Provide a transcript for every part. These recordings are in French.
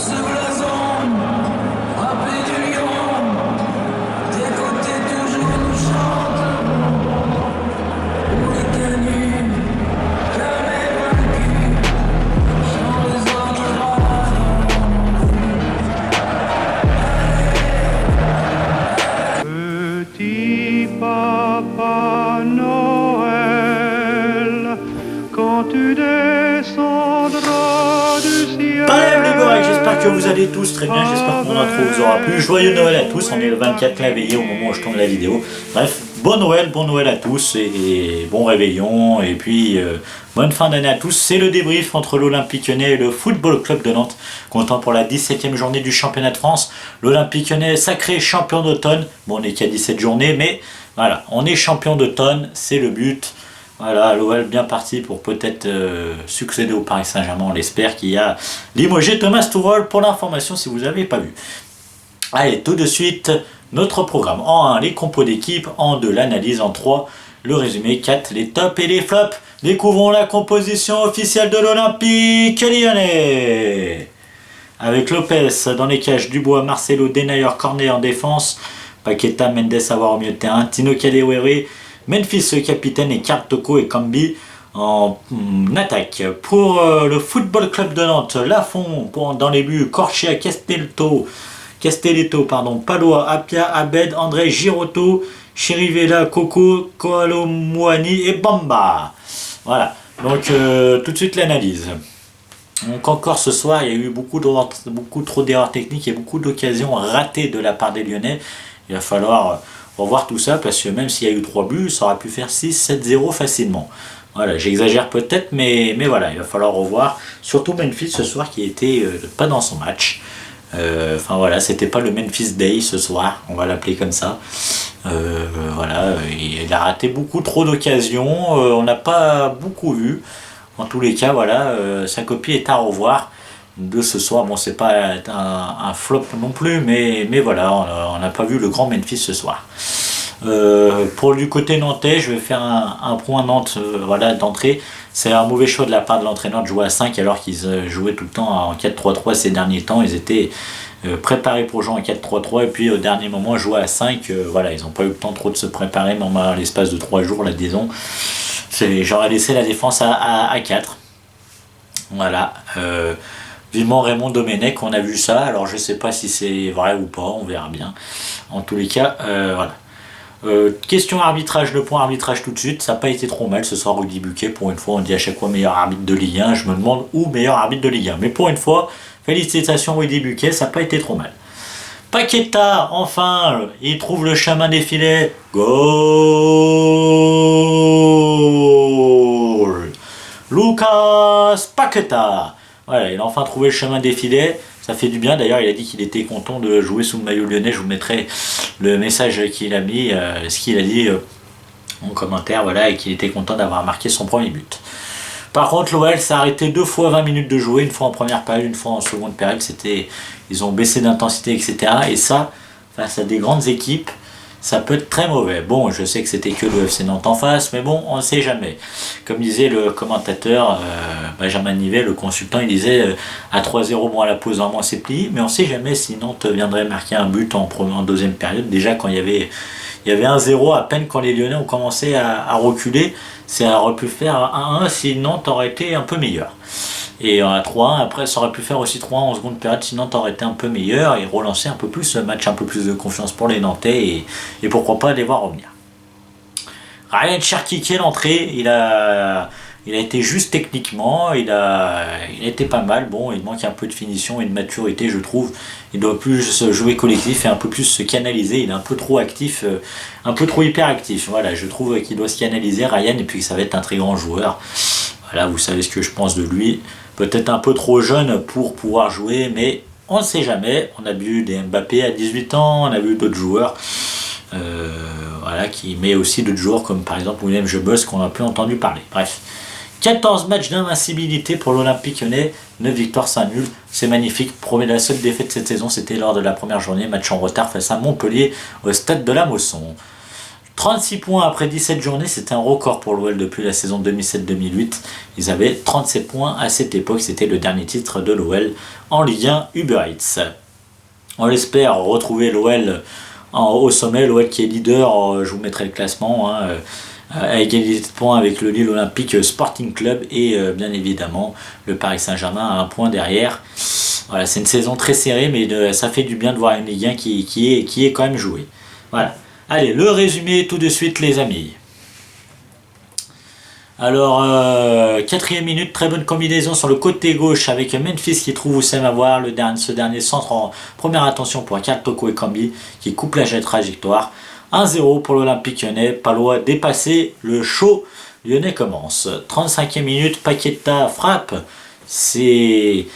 ce blason, frappé du lion, des côtés toujours nous chante. On est tenu, jamais vaincu, chant des ordres. Petit Papa Noël, quand tu descendras du ciel. Bam les gars, j'espère que vous allez tous très bien, j'espère que mon intro vous aura plu. Joyeux Noël à tous, on est le 24 réveillé au moment où je tourne la vidéo. Bref, bon Noël à tous et bon réveillon et puis bonne fin d'année à tous. C'est le débrief entre l'Olympique Lyonnais et le Football Club de Nantes, comptant pour la 17e journée du championnat de France. L'Olympique Lyonnais sacré champion d'automne, bon on n'est qu'à 17 journées mais voilà, on est champion d'automne, c'est le but. Voilà, l'OL bien parti pour peut-être succéder au Paris Saint-Germain, on l'espère, qui a limogé Thomas Tuchel pour l'information si vous n'avez pas vu. Allez, tout de suite, notre programme. En 1, les compos d'équipe. En 2, l'analyse. En 3, le résumé. 4, les tops et les flops. Découvrons la composition officielle de l'Olympique Lyonnais. Avec Lopez dans les cages, Dubois, Marcelo, Denayer, Cornet en défense. Paqueta, Mendes à voir au milieu de terrain. Tino Kadewere, Memphis le capitaine et Kartoko et Kambi en attaque. Pour le Football Club de Nantes, Lafont dans les buts, Corchia, Castelletto, Palois, Apia, Abed, André, Girotto, Chirivella, Coco, Koalomouani et Bamba. Voilà, donc tout de suite l'analyse. Donc encore ce soir, il y a eu beaucoup trop d'erreurs techniques et beaucoup d'occasions ratées de la part des Lyonnais. Il va falloir revoir tout ça parce que même s'il y a eu 3 buts, ça aurait pu faire 6-7-0 facilement. Voilà, j'exagère peut-être, mais voilà, il va falloir revoir. Surtout Memphis ce soir qui était pas dans son match. Enfin voilà, c'était pas le Memphis Day ce soir, on va l'appeler comme ça. Voilà, il a raté beaucoup trop d'occasions, on n'a pas beaucoup vu. En tous les cas, voilà, sa copie est à revoir de ce soir. Bon, c'est pas un flop non plus, mais voilà, on n'a pas vu le grand Memphis ce soir. Pour du côté nantais, je vais faire un point Nantes voilà, d'entrée. C'est un mauvais choix de la part de l'entraîneur de jouer à 5 alors qu'ils jouaient tout le temps en 4-3-3 ces derniers temps. Ils étaient préparés pour jouer en 4-3-3 et puis au dernier moment jouer à 5. Voilà, ils n'ont pas eu le temps trop de se préparer, même à l'espace de 3 jours, la disons. J'aurais laissé la défense à 4. Voilà. Vivement Raymond Domenech, on a vu ça. Alors je ne sais pas si c'est vrai ou pas, on verra bien. En tous les cas, voilà. Question arbitrage, le point arbitrage tout de suite. Ça n'a pas été trop mal ce soir, Rudy Buquet. Pour une fois, on dit à chaque fois meilleur arbitre de Ligue 1. Je me demande où meilleur arbitre de Ligue 1. Mais pour une fois, félicitations Rudy Buquet, ça n'a pas été trop mal. Paqueta, enfin, il trouve le chemin des filets. Goal! Lucas Paqueta. Voilà, il a enfin trouvé le chemin des filets. Ça fait du bien. D'ailleurs, il a dit qu'il était content de jouer sous le maillot lyonnais. Je vous mettrai le message qu'il a mis, ce qu'il a dit en commentaire, voilà, et qu'il était content d'avoir marqué son premier but. Par contre, l'OL s'est arrêté 2 fois 20 minutes de jouer, une fois en première période, une fois en seconde période. Ils ont baissé d'intensité, etc. Et ça, face à des grandes équipes, ça peut être très mauvais. Bon, je sais que c'était que le FC Nantes en face, mais bon, on ne sait jamais. Comme disait le commentateur Benjamin Nivet, le consultant, il disait à 3-0, bon, à la pause, normalement, c'est plié, mais on ne sait jamais si Nantes viendrait marquer un but en deuxième période. Déjà, quand il y avait 1-0 à peine quand les Lyonnais ont commencé à reculer, ça aurait pu faire 1-1 si Nantes aurait été un peu meilleur. Et à 3-1, après, ça aurait pu faire aussi 3-1 en seconde période si Nantes aurait été un peu meilleur et relancer un peu plus ce match, un peu plus de confiance pour les Nantais et pourquoi pas les voir revenir. Ryan Cherki qui est l'entrée, il a été juste techniquement, il a été pas mal. Bon, il manque un peu de finition et de maturité, je trouve. Il doit plus jouer collectif et un peu plus se canaliser. Il est un peu trop actif, un peu trop hyperactif. Voilà, je trouve qu'il doit se canaliser, Ryan, et puis ça va être un très grand joueur. Voilà, vous savez ce que je pense de lui. Peut-être un peu trop jeune pour pouvoir jouer, mais on ne sait jamais. On a vu des Mbappé à 18 ans, on a vu d'autres joueurs. Voilà, mais aussi d'autres joueurs comme par exemple William Jebus qu'on n'a plus entendu parler. Bref, 14 matchs d'invincibilité pour l'Olympique Lyonnais, 9 victoires, 5 nuls, c'est magnifique. La seule défaite cette saison, c'était lors de la première journée, match en retard face à Montpellier au stade de la Mosson. 36 points après 17 journées, c'était un record pour l'OL depuis la saison 2007-2008. Ils avaient 37 points à cette époque, c'était le dernier titre de l'OL en Ligue 1 Uber Eats. On espère retrouver l'OL au sommet, l'OL qui est leader, je vous mettrai le classement, à égalité de points avec le Lille Olympique Sporting Club et bien évidemment le Paris Saint-Germain à un point derrière. Voilà, c'est une saison très serrée, mais ça fait du bien de voir une Ligue 1 qui est quand même jouée. Voilà. Allez, le résumé tout de suite les amis. Alors, 4e minute, très bonne combinaison sur le côté gauche avec Memphis qui trouve Oussem Aouar. Ce dernier centre en première attention pour Karl Toko Ekambi qui coupe la trajectoire. 1-0 pour l'Olympique lyonnais. Palois dépassé, le show lyonnais commence. 35e minute, Paqueta frappe. C'est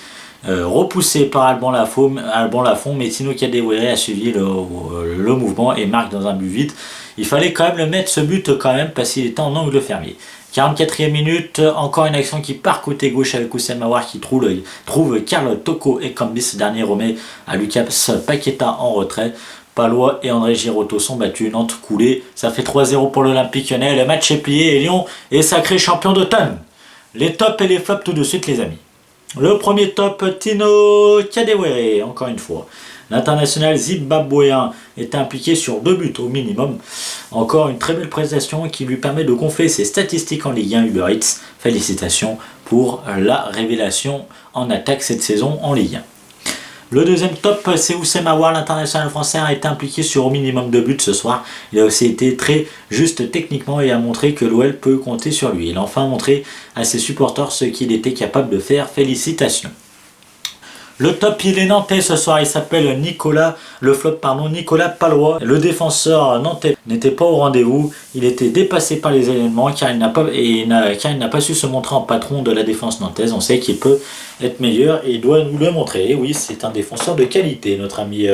repoussé par Alban Lafont, mais Tino Kadewere a suivi le mouvement et marque dans un but vide. Il fallait quand même le mettre ce but quand même parce qu'il était en angle fermé. 44e minute, encore une action qui part côté gauche avec Oussem Aouar qui trouve Karl Toko Ekambi. Ce dernier remet à Lucas Paqueta en retrait. Palois et André Girotto sont battus, Nantes coulée. Ça fait 3-0 pour l'Olympique lyonnais. Le match est plié et Lyon est sacré champion d'automne. Les tops et les flops tout de suite les amis. Le premier top, Tino Kadewere, encore une fois. L'international zimbabwéen est impliqué sur 2 buts au minimum. Encore une très belle prestation qui lui permet de gonfler ses statistiques en Ligue 1 Uber Eats. Félicitations pour la révélation en attaque cette saison en Ligue 1. Le deuxième top, c'est Oussem Aouar, l'international français a été impliqué sur au minimum 2 buts ce soir. Il a aussi été très juste techniquement et a montré que l'OL peut compter sur lui. Il a enfin montré à ses supporters ce qu'il était capable de faire. Félicitations. Le top, il est nantais ce soir, il s'appelle Nicolas Palois. Le défenseur nantais n'était pas au rendez-vous, il était dépassé par les événements car il n'a pas su se montrer en patron de la défense nantaise. On sait qu'il peut être meilleur et il doit nous le montrer. Et oui, c'est un défenseur de qualité, notre ami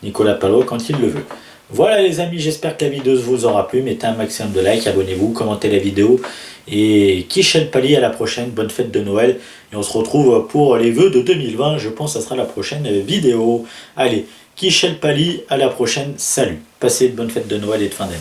Nicolas Palois, quand il le veut. Voilà les amis, j'espère que la vidéo vous aura plu. Mettez un maximum de likes, abonnez-vous, commentez la vidéo. Et Kishel Pali, à la prochaine, bonne fête de Noël. Et on se retrouve pour les vœux de 2020, je pense que ça sera la prochaine vidéo. Allez, Kishel Pali, à la prochaine, salut. Passez de bonnes fêtes de Noël et de fin d'année.